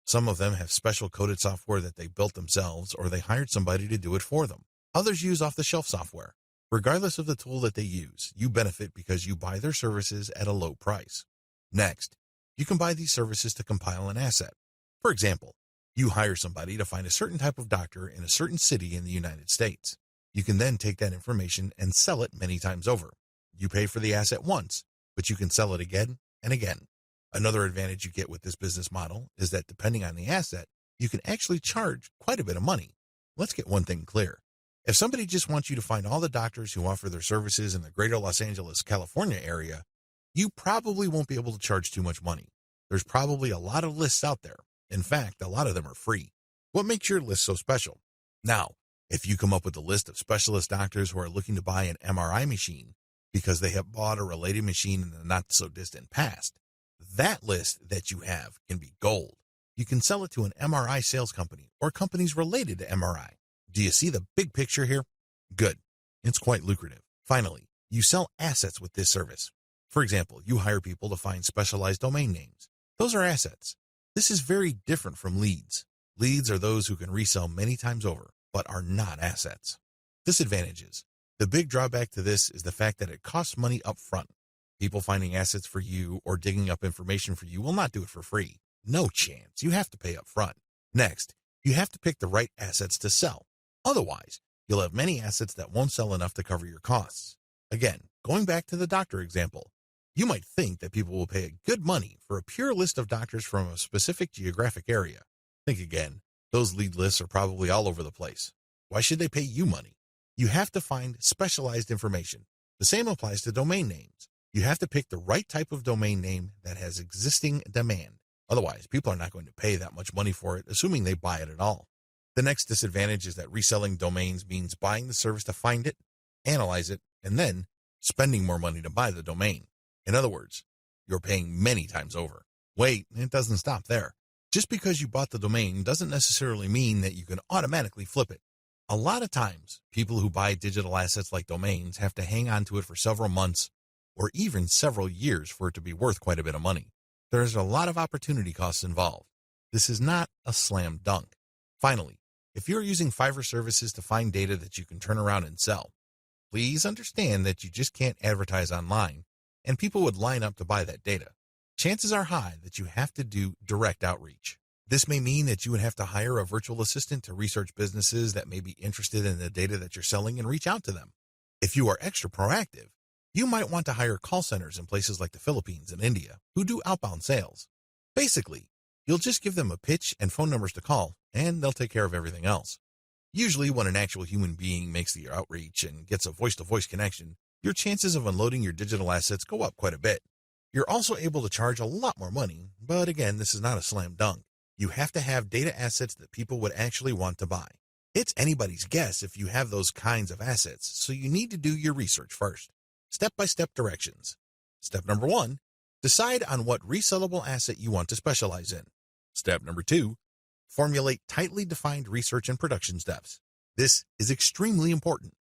Some of them have special coded software that they built themselves or they hired somebody to do it for them. Others use off-the-shelf software. Regardless of the tool that they use, you benefit because you buy their services at a low price. Next, you can buy these services to compile an asset. For example, you hire somebody to find a certain type of doctor in a certain city in the United States. You can then take that information and sell it many times over. You pay for the asset once, but you can sell it again and again. Another advantage you get with this business model is that depending on the asset, you can actually charge quite a bit of money. Let's get one thing clear. If somebody just wants you to find all the doctors who offer their services in the greater Los Angeles, California area, you probably won't be able to charge too much money. There's probably a lot of lists out there. In fact, a lot of them are free. What makes your list so special? Now, if you come up with a list of specialist doctors who are looking to buy an MRI machine because they have bought a related machine in the not-so-distant past, that list that you have can be gold. You can sell it to an MRI sales company or companies related to MRI. Do you see the big picture here? Good. It's quite lucrative. Finally, you sell assets with this service. For example, you hire people to find specialized domain names. Those are assets. This is very different from leads. Leads are those who can resell many times over, but are not assets. Disadvantages. The big drawback to this is the fact that it costs money up front. People finding assets for you or digging up information for you will not do it for free. No chance. You have to pay up front. Next, you have to pick the right assets to sell. Otherwise, you'll have many assets that won't sell enough to cover your costs. Again, going back to the doctor example, you might think that people will pay good money for a pure list of doctors from a specific geographic area. Think again. Those lead lists are probably all over the place. Why should they pay you money? You have to find specialized information. The same applies to domain names. You have to pick the right type of domain name that has existing demand. Otherwise, people are not going to pay that much money for it, assuming they buy it at all. The next disadvantage is that reselling domains means buying the service to find it, analyze it, and then spending more money to buy the domain. In other words, you're paying many times over. Wait, it doesn't stop there. Just because you bought the domain doesn't necessarily mean that you can automatically flip it. A lot of times, people who buy digital assets like domains have to hang on to it for several months or even several years for it to be worth quite a bit of money. There's a lot of opportunity costs involved. This is not a slam dunk. Finally, if you're using Fiverr services to find data that you can turn around and sell, please understand that you just can't advertise online and people would line up to buy that data. Chances are high that you have to do direct outreach. This may mean that you would have to hire a virtual assistant to research businesses that may be interested in the data that you're selling and reach out to them. If you are extra proactive, you might want to hire call centers in places like the Philippines and India who do outbound sales. Basically, you'll just give them a pitch and phone numbers to call, and they'll take care of everything else. Usually, when an actual human being makes the outreach and gets a voice-to-voice connection, your chances of unloading your digital assets go up quite a bit. You're also able to charge a lot more money, but again, this is not a slam dunk. You have to have data assets that people would actually want to buy. It's anybody's guess if you have those kinds of assets, so you need to do your research first. Step-by-step directions. Step number 1, decide on what resellable asset you want to specialize in. Step number 2, formulate tightly defined research and production steps. This is extremely important.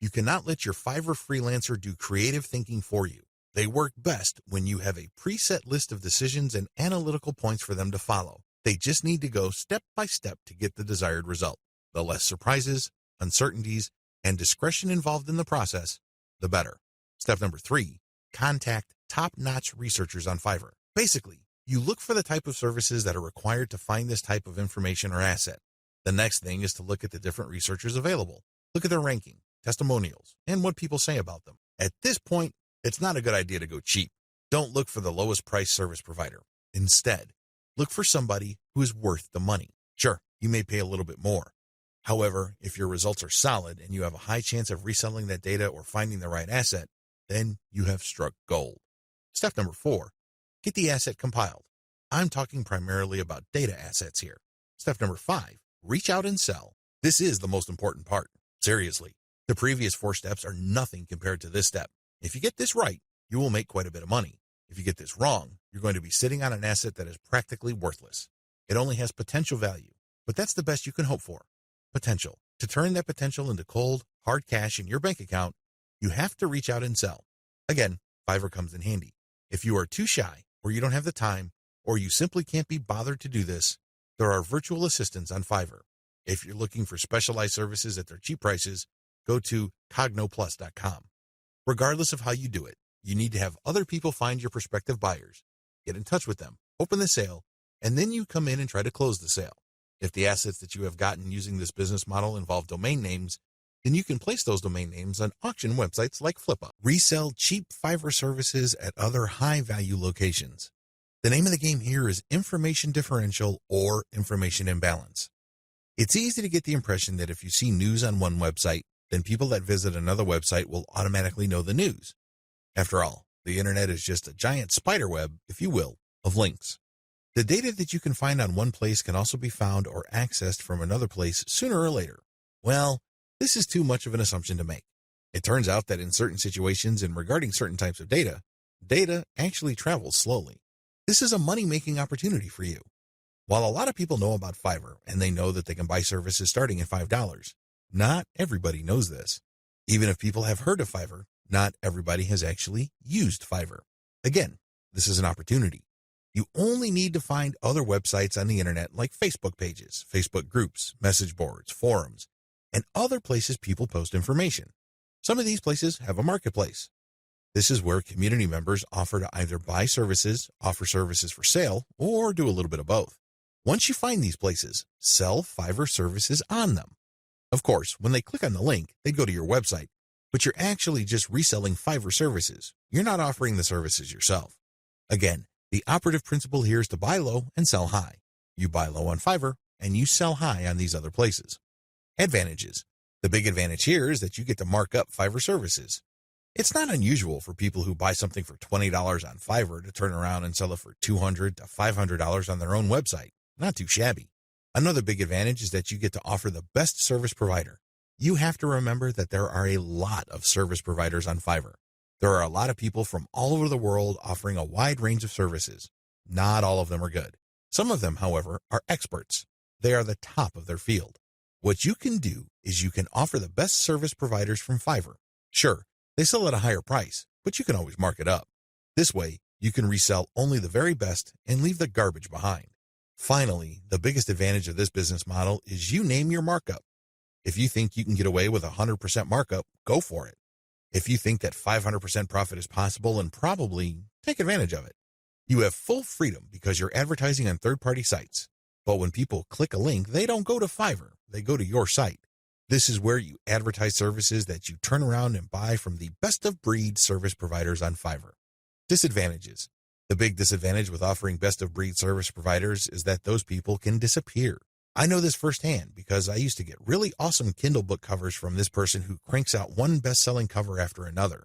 You cannot let your Fiverr freelancer do creative thinking for you. They work best when you have a preset list of decisions and analytical points for them to follow. They just need to go step by step to get the desired result. The less surprises, uncertainties, and discretion involved in the process, the better. Step number 3, contact top-notch researchers on Fiverr. Basically, you look for the type of services that are required to find this type of information or asset. The next thing is to look at the different researchers available. Look at their ranking, testimonials, and what people say about them. At this point, it's not a good idea to go cheap. Don't look for the lowest price service provider. Instead, look for somebody who is worth the money. Sure, you may pay a little bit more. However, if your results are solid and you have a high chance of reselling that data or finding the right asset, then you have struck gold. Step number 4, get the asset compiled. I'm talking primarily about data assets here. Step number 5, reach out and sell. This is the most important part. Seriously, the previous 4 steps are nothing compared to this step. If you get this right, you will make quite a bit of money. If you get this wrong, you're going to be sitting on an asset that is practically worthless. It only has potential value, but that's the best you can hope for. Potential. To turn that potential into cold, hard cash in your bank account, you have to reach out and sell. Again, Fiverr comes in handy. If you are too shy, or you don't have the time, or you simply can't be bothered to do this, there are virtual assistants on Fiverr. If you're looking for specialized services at their cheap prices, go to cognoplus.com. Regardless of how you do it, you need to have other people find your prospective buyers, get in touch with them, open the sale, and then you come in and try to close the sale. If the assets that you have gotten using this business model involve domain names, then you can place those domain names on auction websites like FlipUp. Resell cheap Fiverr services at other high-value locations. The name of the game here is information differential or information imbalance. It's easy to get the impression that if you see news on one website, then people that visit another website will automatically know the news. After all, the internet is just a giant spider web, if you will, of links. The data that you can find on one place can also be found or accessed from another place sooner or later. Well, this is too much of an assumption to make. It turns out that in certain situations and regarding certain types of data actually travels slowly. This is a money-making opportunity for you. While a lot of people know about Fiverr and they know that they can buy services starting at $5, Not everybody knows this. Even if people have heard of Fiverr, not everybody has actually used Fiverr. Again, this is an opportunity. You only need to find other websites on the internet like Facebook pages, Facebook groups, message boards, forums, and other places people post information. Some of these places have a marketplace. This is where community members offer to either buy services, offer services for sale, or do a little bit of both. Once you find these places, sell Fiverr services on them. Of course, when they click on the link, they go to your website, but you're actually just reselling Fiverr services. You're not offering the services yourself. Again, the operative principle here is to buy low and sell high. You buy low on Fiverr, and you sell high on these other places. Advantages. The big advantage here is that you get to mark up Fiverr services. It's not unusual for people who buy something for $20 on Fiverr to turn around and sell it for $200 to $500 on their own website. Not too shabby. Another big advantage is that you get to offer the best service provider. You have to remember that there are a lot of service providers on Fiverr. There are a lot of people from all over the world offering a wide range of services. Not all of them are good. Some of them, however, are experts. They are the top of their field. What you can do is you can offer the best service providers from Fiverr. Sure, they sell at a higher price, but you can always mark it up. This way, you can resell only the very best and leave the garbage behind. Finally, the biggest advantage of this business model is you name your markup. If you think you can get away with 100% markup, go for it. If you think that 500% profit is possible, and probably take advantage of it. You have full freedom because you're advertising on third-party sites. But when people click a link, they don't go to Fiverr, they go to your site. This is where you advertise services that you turn around and buy from the best-of-breed service providers on Fiverr. Disadvantages. The big disadvantage with offering best-of-breed service providers is that those people can disappear. I know this firsthand because I used to get really awesome Kindle book covers from this person who cranks out one best-selling cover after another.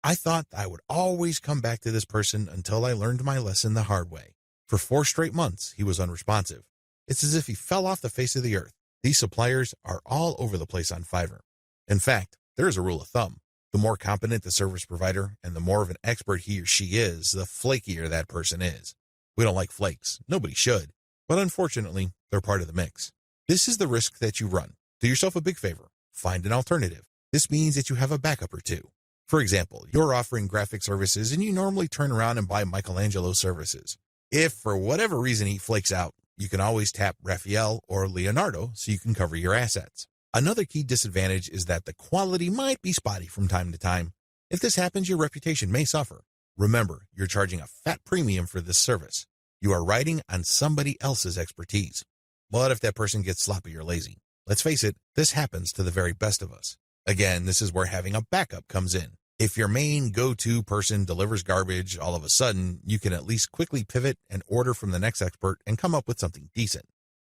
I thought I would always come back to this person until I learned my lesson the hard way. For 4 straight months, he was unresponsive. It's as if he fell off the face of the earth. These suppliers are all over the place on Fiverr. In fact, there is a rule of thumb. The more competent the service provider and the more of an expert he or she is, the flakier that person is. We don't like flakes. Nobody should. But unfortunately, they're part of the mix. This is the risk that you run. Do yourself a big favor. Find an alternative. This means that you have a backup or two. For example, you're offering graphic services and you normally turn around and buy Michelangelo's services. If for whatever reason he flakes out, you can always tap Raphael or Leonardo so you can cover your assets. Another key disadvantage is that the quality might be spotty from time to time. If this happens, your reputation may suffer. Remember, you're charging a fat premium for this service. You are riding on somebody else's expertise. What if that person gets sloppy or lazy? Let's face it, this happens to the very best of us. Again, this is where having a backup comes in. If your main go-to person delivers garbage, all of a sudden, you can at least quickly pivot and order from the next expert and come up with something decent.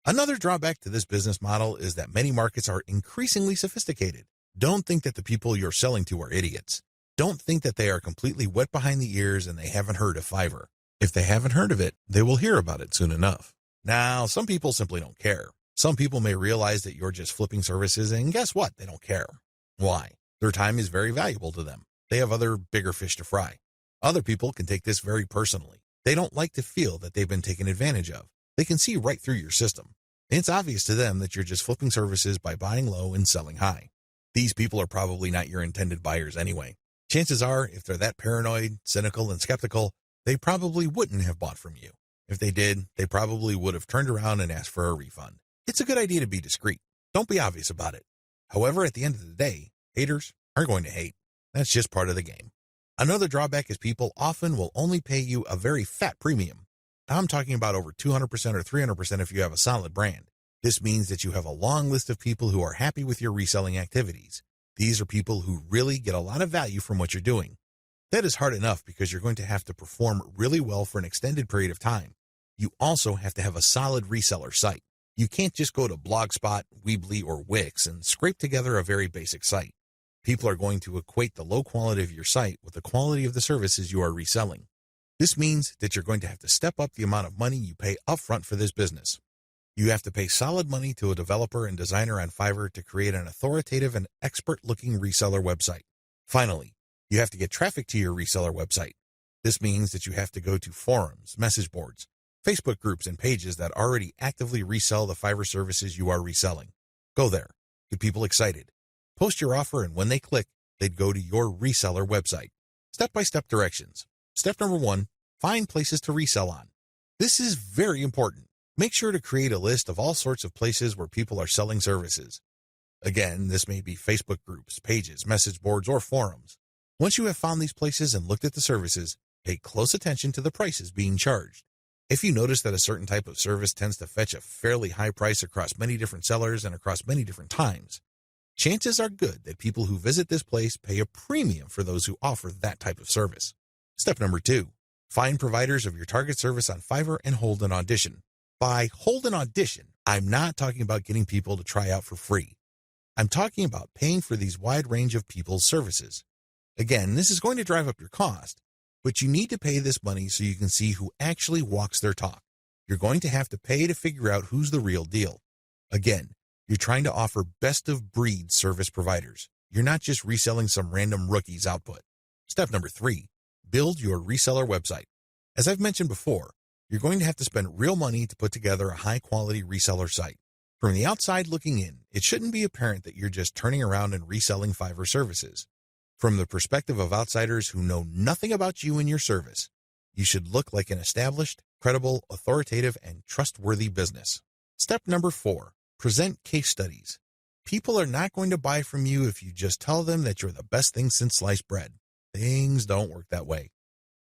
Another drawback to this business model is that many markets are increasingly sophisticated. Don't think that the people you're selling to are idiots. Don't think that they are completely wet behind the ears and they haven't heard of Fiverr. If they haven't heard of it, they will hear about it soon enough. Now, some people simply don't care. Some people may realize that you're just flipping services, and guess what? They don't care. Why? Their time is very valuable to them. They have other bigger fish to fry. Other people can take this very personally. They don't like to feel that they've been taken advantage of. They can see right through your system. It's obvious to them that you're just flipping services by buying low and selling high. These people are probably not your intended buyers anyway. Chances are, if they're that paranoid, cynical, and skeptical, they probably wouldn't have bought from you. If they did, they probably would have turned around and asked for a refund. It's a good idea to be discreet. Don't be obvious about it. However, at the end of the day, haters are going to hate. That's just part of the game. Another drawback is people often will only pay you a very fat premium. I'm talking about over 200% or 300% if you have a solid brand. This means that you have a long list of people who are happy with your reselling activities. These are people who really get a lot of value from what you're doing. That is hard enough because you're going to have to perform really well for an extended period of time. You also have to have a solid reseller site. You can't just go to Blogspot, Weebly, or Wix and scrape together a very basic site. People are going to equate the low quality of your site with the quality of the services you are reselling. This means that you're going to have to step up the amount of money you pay upfront for this business. You have to pay solid money to a developer and designer on Fiverr to create an authoritative and expert-looking reseller website. Finally, you have to get traffic to your reseller website. This means that you have to go to forums, message boards, Facebook groups, and pages that already actively resell the Fiverr services you are reselling. Go there. Get people excited. Post your offer, and when they click, they'd go to your reseller website. Step-by-step directions. Step number 1, find places to resell on. This is very important. Make sure to create a list of all sorts of places where people are selling services. Again, this may be Facebook groups, pages, message boards, or forums. Once you have found these places and looked at the services, pay close attention to the prices being charged. If you notice that a certain type of service tends to fetch a fairly high price across many different sellers and across many different times, chances are good that people who visit this place pay a premium for those who offer that type of service. Step number 2, find providers of your target service on FIVERR and hold an audition. By hold an audition, I'm not talking about getting people to try out for free. I'm talking about paying for these wide range of people's services. Again, this is going to drive up your cost, but you need to pay this money so you can see who actually walks their talk. You're going to have to pay to figure out who's the real deal. Again, you're trying to offer best-of-breed service providers. You're not just reselling some random rookie's output. Step number 3, build your reseller website. As I've mentioned before, you're going to have to spend real money to put together a high-quality reseller site. From the outside looking in, it shouldn't be apparent that you're just turning around and reselling FIVERR services. From the perspective of outsiders who know nothing about you and your service, you should look like an established, credible, authoritative, and trustworthy business. Step number 4, present case studies. People are not going to buy from you if you just tell them that you're the best thing since sliced bread. Things don't work that way.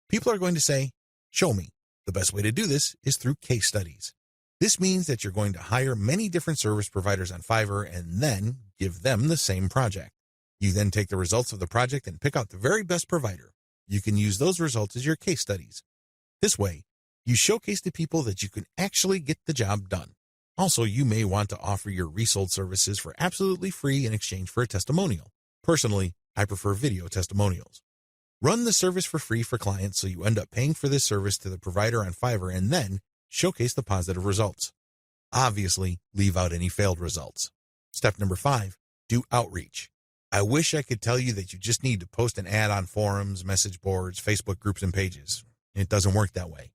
People are going to say, show me. The best way to do this is through case studies. This means that you're going to hire many different service providers on FIVERR and then give them the same project. You then take the results of the project and pick out the very best provider. You can use those results as your case studies. This way, you showcase to people that you can actually get the job done. Also, you may want to offer your resold services for absolutely free in exchange for a testimonial. Personally, I prefer video testimonials. Run the service for free for clients so you end up paying for this service to the provider on FIVERR and then showcase the positive results. Obviously, leave out any failed results. Step number 5, do outreach. I wish I could tell you that you just need to post an ad on forums, message boards, Facebook groups, and pages. It doesn't work that way.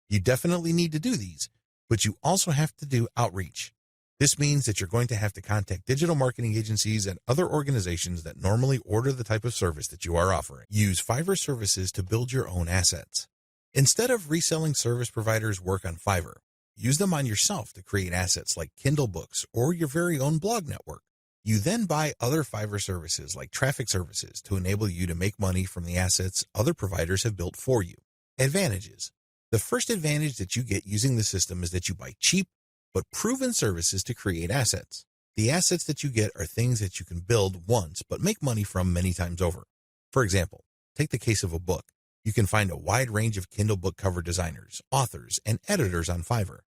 You definitely need to do these, but you also have to do outreach. This means that you're going to have to contact digital marketing agencies and other organizations that normally order the type of service that you are offering. Use FIVERR services to build your own assets. Instead of reselling service providers' work on FIVERR, use them on yourself to create assets like Kindle books or your very own blog network. You then buy other FIVERR services like traffic services to enable you to make money from the assets other providers have built for you. Advantages. The first advantage that you get using the system is that you buy cheap but proven services to create assets. The assets that you get are things that you can build once but make money from many times over. For example, take the case of a book. You can find a wide range of Kindle book cover designers, authors, and editors on FIVERR.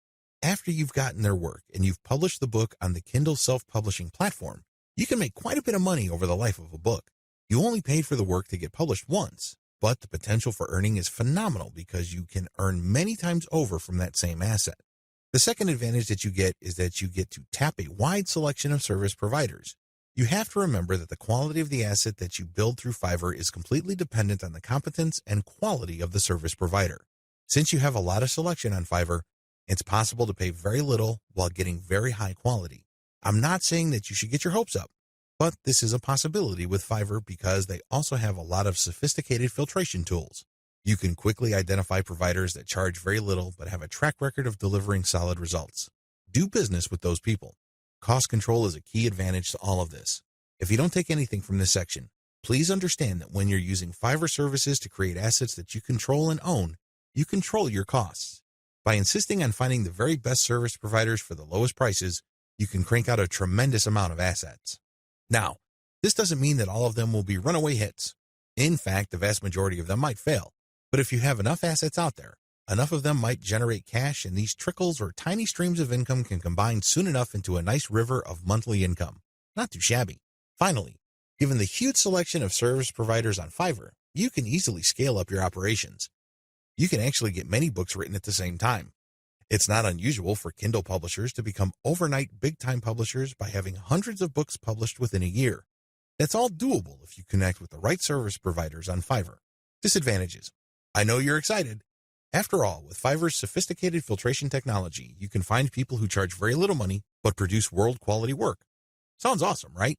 After you've gotten their work and you've published the book on the Kindle self-publishing platform, you can make quite a bit of money over the life of a book. You only paid for the work to get published once, but the potential for earning is phenomenal because you can earn many times over from that same asset. The second advantage that you get is that you get to tap a wide selection of service providers. You have to remember that the quality of the asset that you build through FIVERR is completely dependent on the competence and quality of the service provider. Since you have a lot of selection on FIVERR, it's possible to pay very little while getting very high quality. I'm not saying that you should get your hopes up, but this is a possibility with FIVERR because they also have a lot of sophisticated filtration tools. You can quickly identify providers that charge very little but have a track record of delivering solid results. Do business with those people. Cost control is a key advantage to all of this. If you don't take anything from this section, please understand that when you're using FIVERR services to create assets that you control and own, you control your costs. By insisting on finding the very best service providers for the lowest prices, you can crank out a tremendous amount of assets. Now, this doesn't mean that all of them will be runaway hits. In fact, the vast majority of them might fail. But if you have enough assets out there, enough of them might generate cash, and these trickles or tiny streams of income can combine soon enough into a nice river of monthly income. Not too shabby. Finally, given the huge selection of service providers on FIVERR, you can easily scale up your operations. You can actually get many books written at the same time. It's not unusual for Kindle publishers to become overnight big-time publishers by having hundreds of books published within a year. That's all doable if you connect with the right service providers on FIVERR. Disadvantages. I know you're excited. After all, with FIVERR's sophisticated filtration technology, you can find people who charge very little money but produce world-quality work. Sounds awesome, right?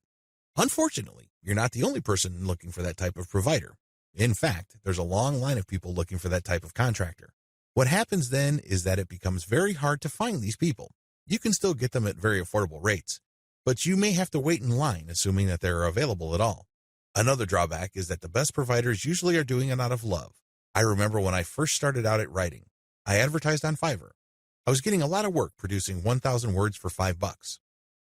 Unfortunately, you're not the only person looking for that type of provider. In fact, there's a long line of people looking for that type of contractor. What happens then is that it becomes very hard to find these people. You can still get them at very affordable rates, but you may have to wait in line, assuming that they're available at all. Another drawback is that the best providers usually are doing it out of love. I remember when I first started out at writing, I advertised on FIVERR. I was getting a lot of work producing 1,000 words for $5.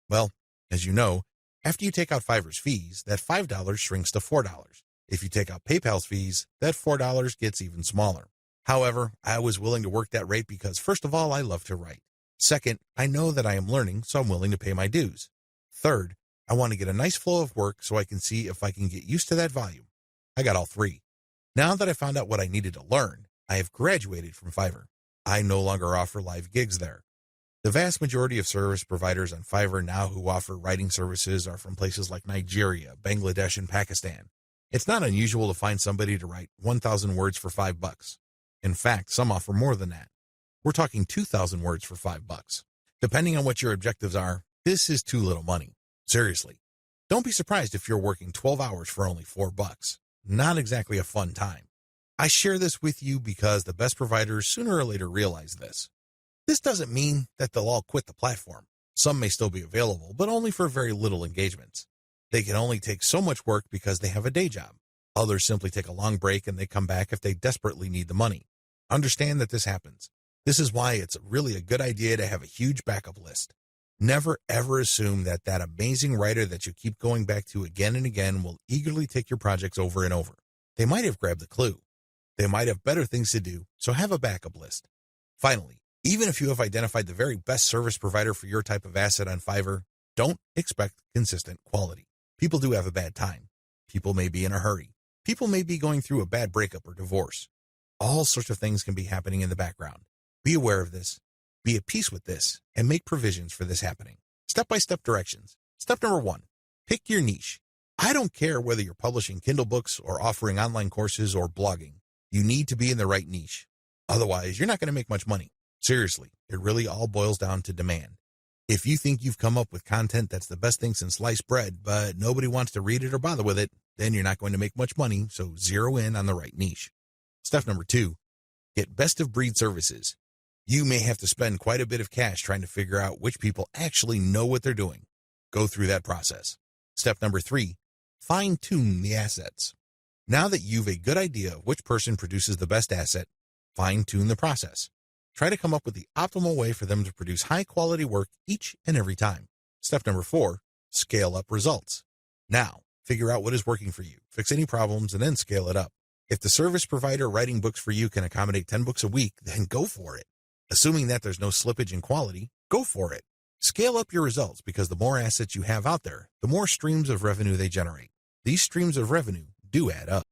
Well, as you know, after you take out FIVERR's fees, that $5 shrinks to $4. If you take out PayPal's fees, that $4 gets even smaller. However, I was willing to work that rate because, first of all, I love to write. Second, I know that I am learning, so I'm willing to pay my dues. Third, I want to get a nice flow of work so I can see if I can get used to that volume. I got all three. Now that I found out what I needed to learn, I have graduated from FIVERR. I no longer offer live gigs there. The vast majority of service providers on FIVERR now who offer writing services are from places like Nigeria, Bangladesh, and Pakistan. It's not unusual to find somebody to write 1,000 words for $5. In fact, some offer more than that. We're talking 2,000 words for $5. Depending on what your objectives are, this is too little money. Seriously. Don't be surprised if you're working 12 hours for only $4. Not exactly a fun time. I share this with you because the best providers sooner or later realize this. This doesn't mean that they'll all quit the platform. Some may still be available, but only for very little engagements. They can only take so much work because they have a day job. Others simply take a long break and they come back if they desperately need the money. Understand that this happens. This is why it's really a good idea to have a huge backup list. Never ever assume that that amazing writer that you keep going back to again and again will eagerly take your projects over and over. They might have grabbed the clue. They might have better things to do, so have a backup list. Finally, even if you have identified the very best service provider for your type of asset on FIVERR, don't expect consistent quality. People do have a bad time. People may be in a hurry. People may be going through a bad breakup or divorce. All sorts of things can be happening in the background. Be aware of this, be at peace with this, and make provisions for this happening. Step-by-step directions. Step number 1, pick your niche. I don't care whether you're publishing Kindle books or offering online courses or blogging. You need to be in the right niche. Otherwise, you're not going to make much money. Seriously, it really all boils down to demand. If you think you've come up with content that's the best thing since sliced bread, but nobody wants to read it or bother with it, then you're not going to make much money, so zero in on the right niche. Step number 2, get best-of-breed services. You may have to spend quite a bit of cash trying to figure out which people actually know what they're doing. Go through that process. Step number 3, fine-tune the assets. Now that you've a good idea of which person produces the best asset, fine-tune the process. Try to come up with the optimal way for them to produce high-quality work each and every time. Step number 4, scale up results. Now, figure out what is working for you, fix any problems, and then scale it up. If the service provider writing books for you can accommodate 10 books a week, then go for it. Assuming that there's no slippage in quality, go for it. Scale up your results because the more assets you have out there, the more streams of revenue they generate. These streams of revenue do add up.